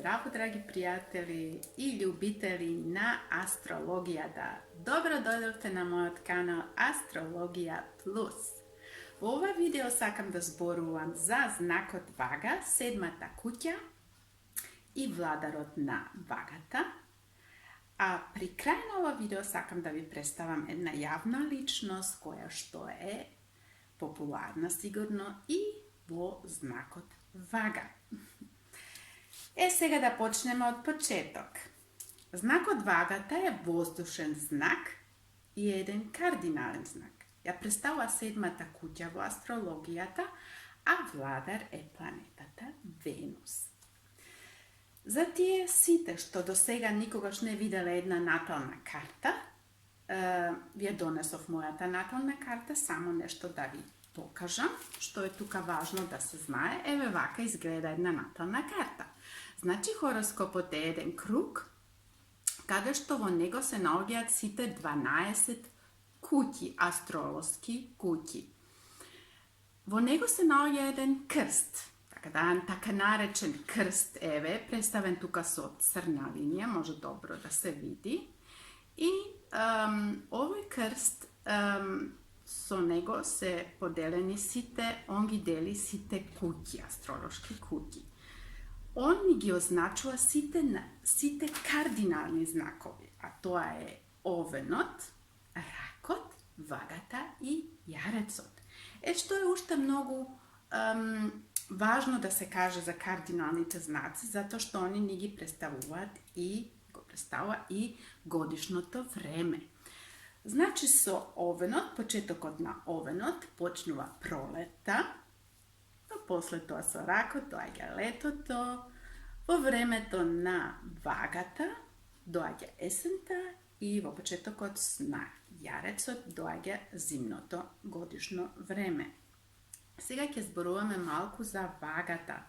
Zdravo, dragi prijatelji i ljubitelji na astrologija da. Dobro dođete na moj kanal Astrologija Plus. U ovaj video sakam da zborujem za znakot Vaga, sedmata kutja i vladarot na Vagata. A pri kraju na ovo video sakam da vi predstavam jedna javna ličnost koja što je popularna sigurno i vo znakot Vaga. Сега да почнемо od početok. Znak od Vagata je vozdušen znak i jedan kardinalen znak. Ja predstavlja sedmata kutja v astrologijata, a vladar je planetata Venus. За тие сите што до сега никогаш не виделе една натална карта, ви ја донесов мојата натална карта, само нешто да ви покажам, што е тука важно да се знае. Еве вака изгледа една натална карта. Значи хороскопот е еден круг, каде што во него се наоѓаат сите 12 куќи, астролоски куќи. Во него се наоѓа еден крст, така наречен крст, еве, представен тука со црна линија, може добро да се види. И овој крст, со него се поделени сите, он ги дели сите куќи, астролошки куќи. Он ги означува сите кардинални знакови, а тоа е овенот, ракот, вагата и јарецот. Што е уште многу важно да се каже за кардиналните знаци, затоа што они ни ги представуваат и годишното време. Значи со овенот, почетокот на овенот почнува пролета, после тоа со ракот доаѓа летото, во времето на вагата доаѓа есента и во почетокот на јарецот доаѓа зимното годишно време. Сега ќе зборуваме малку за вагата.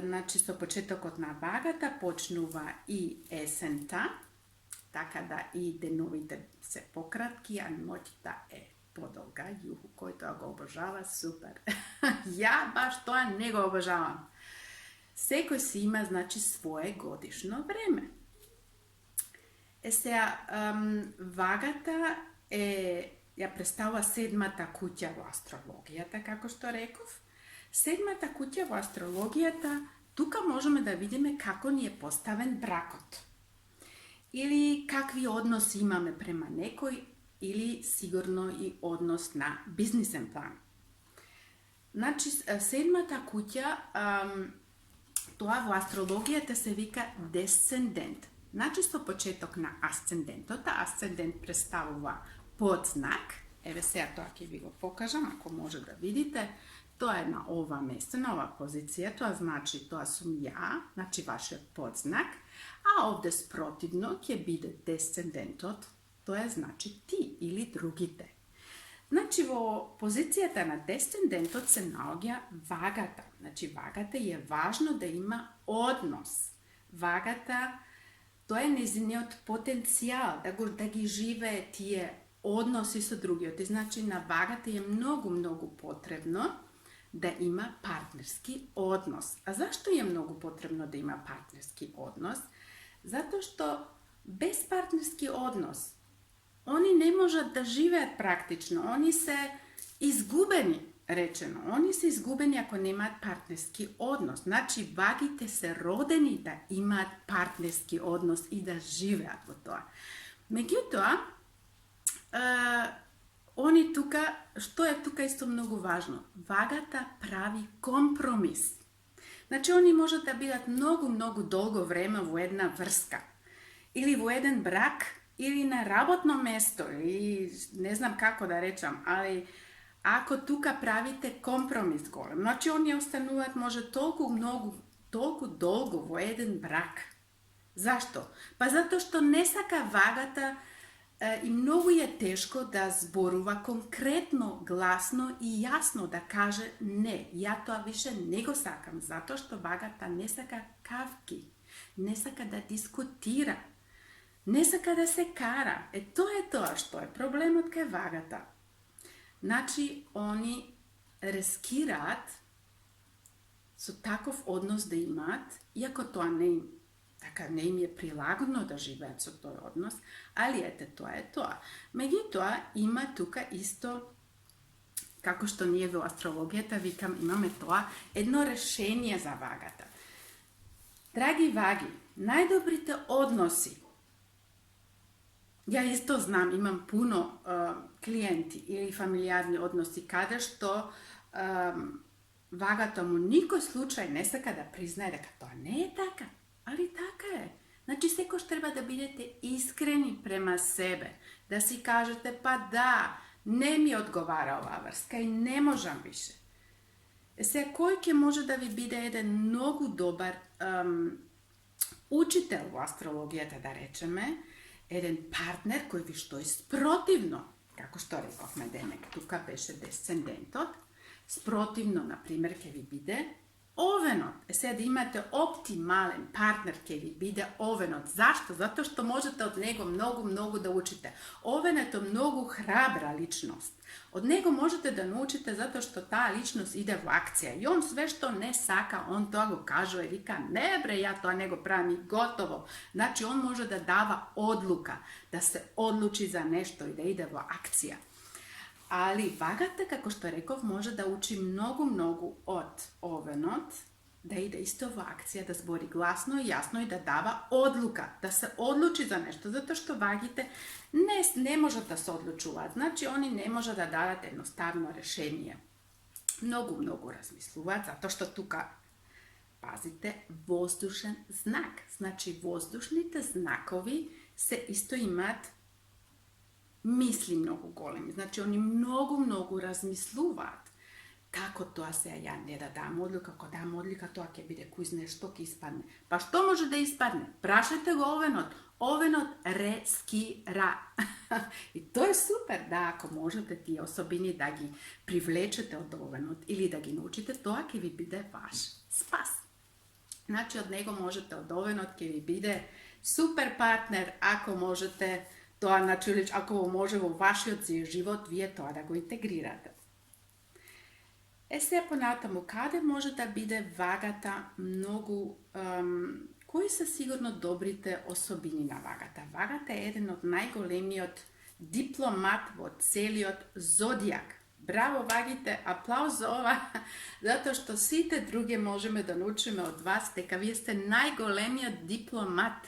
Значи со почетокот на вагата почнува и есента, така да и деновите се пократки, а ноќта е подолга. Јуху, кој тоа го обожава, супер. Ја баш тоа не го обожавам. Секој си има, значи, свое годишно време. Сега, вагата ја представува седмата куќа во астрологијата, како што реков. Седмата куќа во астрологијата, тука можеме да видиме како ни е поставен бракот. Или какви односи имаме према некој, или сигурно и однос на бизнисен план. Значи, седмата куќа, тоа во астрологијата се вика десцендент. Значи, со почеток на асцендентот, асцендент представува подзнак. Еве сега тоа ќе ви го покажам, ако може да видите. Тоа е на ова место, на ова позиција, тоа значи тоа сум ја, значи вашиот подзнак, а овде спротивно ќе биде десцендентот, тоа значи ти или другите. Значи, во позицијата на десцендентот се наоѓа вагата. Значи, вагата е важно да има однос. Вагата, тоа е незиниот потенцијал, да ги живее тие односи со другиот. Значи, на вагата е многу потребно да има партнерски однос. А зашто е многу потребно да има партнерски однос? Затоа што без партнерски однос они не можат да живеат практично, они се изгубени, речено. Они се изгубени ако немаат партнерски однос. Значи, вагите се родени да имаат партнерски однос и да живеат во тоа. Меѓутоа, они тука, што е тука исто многу важно? Вагата прави компромис. Значи, они можат да бидат многу долго време во една врска, или во еден брак, или на работно место, или не знам како да речам, али ако тука правите компромис голем, значи они остануваат може толку долго во еден брак. Зашто? Па затоа што не сака вагата и многу е тешко да зборува конкретно, гласно и јасно да каже не, ја тоа више не го сакам, затоа што вагата не сака кавки, не сака да дискутира, не сака да се кара. Тоа е тоа што е проблемот кај вагата. Значи, они рискираат so takov odnos da imat, iako to ne im je prilagodno da živejo so to odnos, ali to je to. Međutim, ima tuka isto, kako što nije v astrologijata, vikam, imame to jedno rešenje za vagata. Dragi vagi, najdobrite odnosi. Ja isto znam, imam puno klijenti ili familijarni odnosi kada što vaga tomu nikoj slučaj ne saka da priznaje da to ne je taka, ali taka je. Znači, sekoš treba da budete iskreni prema sebe, da si kažete pa da, ne mi odgovara ova vrska i ne možem više. Se koliko može da vi bide jedan mnogo dobar učitelj u astrologiji, da rečeme, jedan partner koji vi što je sprotivno, kako što rekao Medemek, tuka beše descendentot, sprotivno, na primjer, ke vi bide ovenot. Sad imate optimalen partner ke vi bide ovenot. Zašto? Zato što možete od njega mnogo da učite. Ovenot je mnogo hrabra ličnost. Od njega možete da naučite zato što ta ličnost ide u akcija. I on sve što ne saka, on toga kaže i vika, ne bre, ja to nego pravim i gotovo. Znači, on može da dava odluka, da se odluči za nešto i da ide u akcija. Ali vagata, kako što rekao, može da uči mnogo od ovenot, da ide isto u akcija, da zbori glasno i jasno i da dava odluka, da se odluči za nešto, zato što vagite ne može da se odlučuva. Znači, oni ne može da davate jednostavno rešenje. Mnogo razmisluvat, zato što tuka, pazite, vozdušen znak. Znači, vozdušnite znakovi se isto imat misli mnogo golemi. Znači, oni mnogo razmisluvat. Kako to se ja ne da dam odluka, ako dam odluka, to ako bude kuzne, što ki ispadne. Pa što može da ispadne? Prašajte go ovenot reskira. I to je super, da ako možete ti osobini da gi privlečete od ovenot ili da gi naučite, to ako vi bide vaš spas. Znači, od njega možete od ovenot, ki vi bide super partner, ako možete to, znači, ako vam može u vaš život, vi je to da go integrirate. Se ponavljamo, kada može da bide vagata mnogo, koji se sigurno dobrite osobini na vagata. Vagata je jedan od najgolemijih diplomat v celiot zodijak. Bravo, vagite, aplauz za ova, zato što svi te druge možemo da naučimo od vas, teka vi ste najgolemiji diplomat.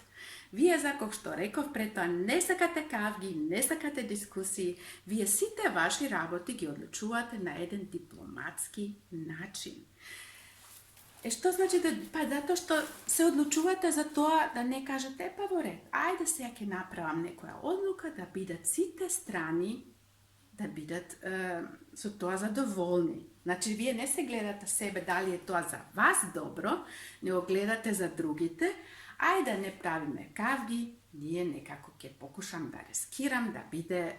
Вие, како што реков пред тоа, не сакате кавги, не сакате дискусии, вие сите ваши работи ги одлучувате на еден дипломатски начин. Што значи да, па затоа што се одлучувате за тоа да не кажете, па во ред, ајде сега ќе направам некоја одлука да бидат сите страни, да бидат со тоа задоволни. Значи, вие не се гледате себе дали е тоа за вас добро, него гледате за другите. Ајде да не правиме кавги, ние некако ќе покушам да рискирам, да биде,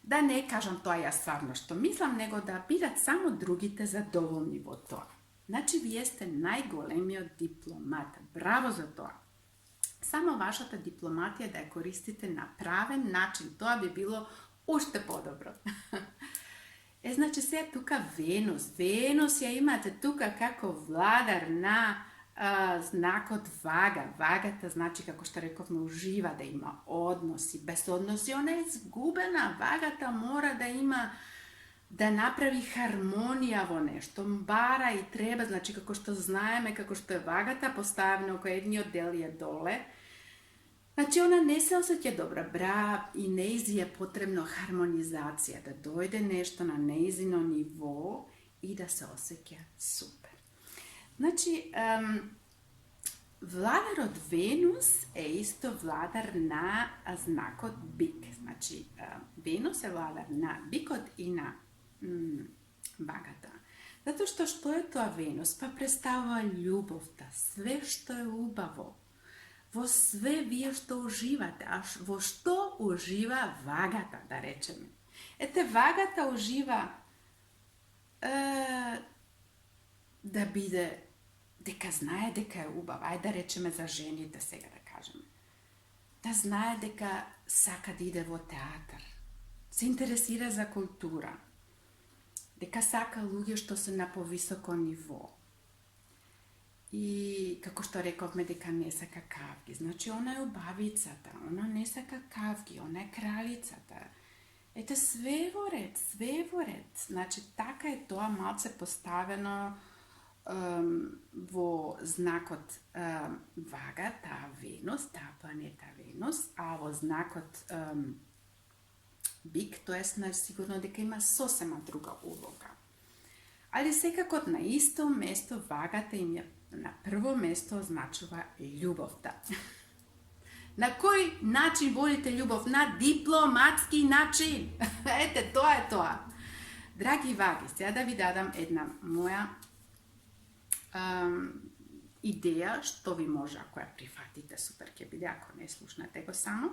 да не кажам тоа ја стварно што мислам, него да бидат само другите задоволни во тоа. Значи, вие сте најголемиот дипломат. Браво за тоа. Само вашата дипломатија да ја користите на правен начин. Тоа би било уште подобро. Значи, сега тука Венус. Венус ја имате тука како владар на знакот вага. Вагата, значи, како што рековме, ужива да има односи. Без односи она е изгубена. Вагата мора да има, да направи хармонија во нешто. Бара и треба, значи, како што знаеме, како што е вагата поставена кој едниот дел е доле. Значи, она не се осеќа добра. Бра, и неизи е потребно хармонизација, да дојде нешто на неизино ниво и да се осеќа супер. Значи, владарот Венус е исто владар на знакот Бик. Значи, Венус е владар на Бикот и на вагата. Затоа што е тоа Венус? Па представува љубовта, све што е убаво. Во све вие што уживате, а во што ужива вагата, да речеме. Ете, вагата ужива да биде, дека знае дека е убав, ајде да речеме за жените сега да кажеме. Да знае дека сака да иде во театар, се интересира за култура, дека сака луѓе што се на повисоко ниво, I kako što rekovме дека не сака кавги. Значи она е убавицата, она не сака кавги, она е кралицата. Ете све во ред. Значи така е тоа малце поставено во знакот вага, таа Венус, таа планета Венус, а во знакот бик, тоа сигурно дека има сосема друга улога. Ali sekako na istom mesto vagata im je na prvo mesto označava ljubovta. Na koji način volite ljubav? Na diplomatski način. Ete, to je to. Dragi vagi, сега да ви дадам една моја идеја, што ви може, ако ја прифатите, супер ќе биде, ако не слушнете го само,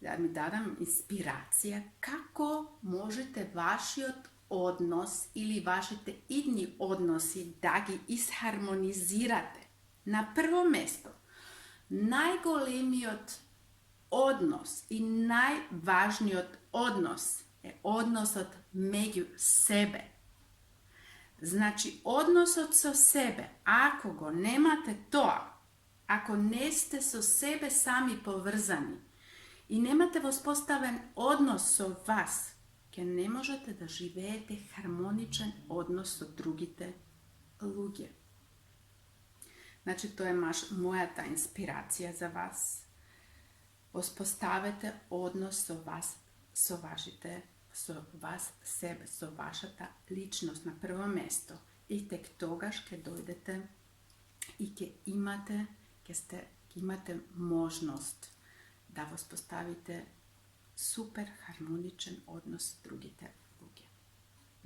да ми дадам инспирација како можете вашиот однос или вашите идни односи да ги исхармонизирате. На прво место, најголемиот однос и најважниот однос е односот меѓу себе. Значи, односот со себе, ако го немате тоа, ако не сте со себе сами поврзани и немате воспоставен однос со вас, ќе не можете да живеете хармоничен однос со другите луѓе. Значи, тоа е мојата инспирација за вас. Воспоставете однос со вас, со вас себе, со вашата личност на прво место. И тек тогаш ќе дојдете и ќе имате можност да воспоставите супер хармоничен однос с другите луѓе.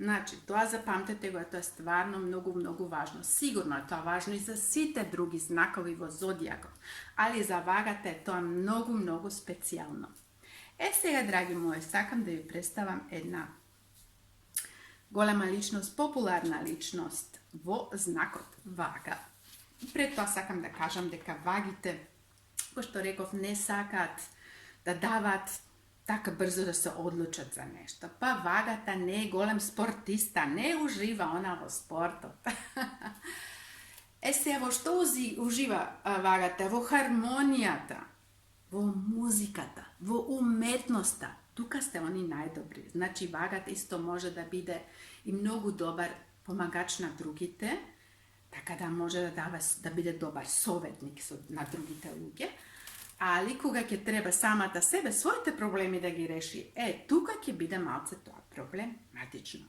Значи, тоа запамтете го, тоа е стварно многу важно. Сигурно е тоа важно и за сите други знакови во зодијакот, али за вагата е тоа многу специјално. Сега, драги мои, сакам да ви представам една голема личност, популарна личност во знакот вага. Пред тоа сакам да кажам дека вагите, кој што реков, не сакаат да дават така брзо да се одлучат за нешто. Па вагата не е голем спортиста, не ужива она во спортот. Сега, во што ужива вагата? Во хармонијата, во музиката, во уметноста. Тука сте они најдобри. Значи, вагата исто може да биде и многу добар помагач на другите, така да може да биде добар советник на другите луѓе, али кога ќе треба самата себе, своите проблеми да ги реши, тука ќе биде малце тоа проблематично.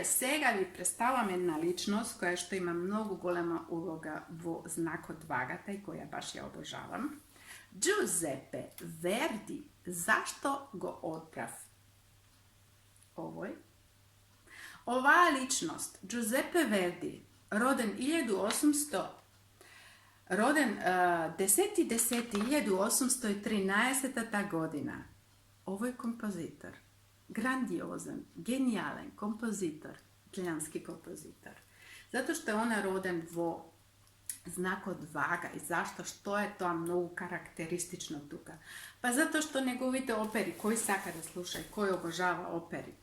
Сега ви представам една личност која што има многу голема улога во знакот вагата и која баш ја обожавам. Giuseppe Verdi. Зашто го одбрав овој? Оваа личност, Giuseppe Verdi, роден 10.10.1813 година. Овој композитор, грандиозен, гениален композитор, италијански композитор. Затоа што е он роден во знакот вага. И зашто? Што е тоа многу карактеристично тука? Па затоа што неговите опери, кој сака да слуша и кој обожава опери,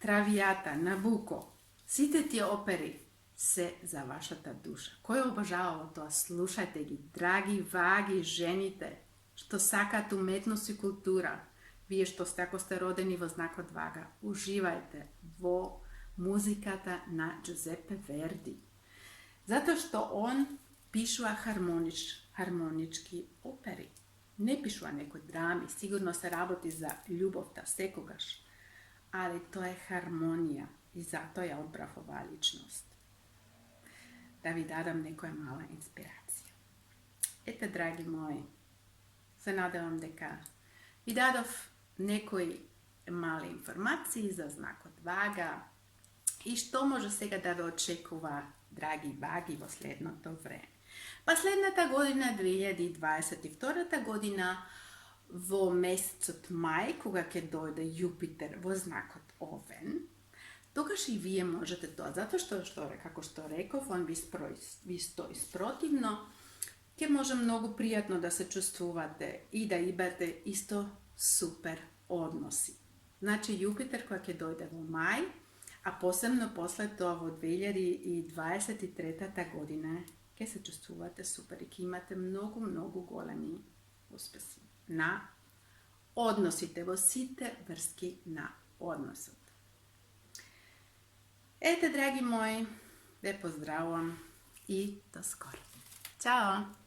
Травијата, Набуко, сите тие опери се за вашата душа. Кој обожава тоа? Слушајте ги, драги ваги, жените, што сакаат уметност и култура. Вие што сте, ако сте родени во знакот вага, уживајте во музиката на Giuseppe Verdi. Затоа што он пишува хармонички опери. Не пишува некои драми, сигурно се работи за љубовта секогаш, али тоа е хармонија и затоа ја одбрав оваа личност. Да ви дадам некоја мала инспирација. Драги мои, се надевам дека ви дадов некои мали информации за знакот вага и што може сега да ве очекува, драги ваги, во следното време. Па следната година, 2022 година, во месецот мај, кога ќе дојде Јупитер во знакот Овен, тогаш и вие можете тоа, затоа што како што реков, он ви стои спротивно, ќе може многу пријатно да се чувствувате и да имате исто супер односи. Значи, Јупитер која ќе дојде во мај, A posebno после тоа во 2023 година ќе се чувствувате супер и ќе имате многу големи успеси на односите, во сите врски на односот. Ете, драги мои, ве поздравувам и до скоро. Ćao!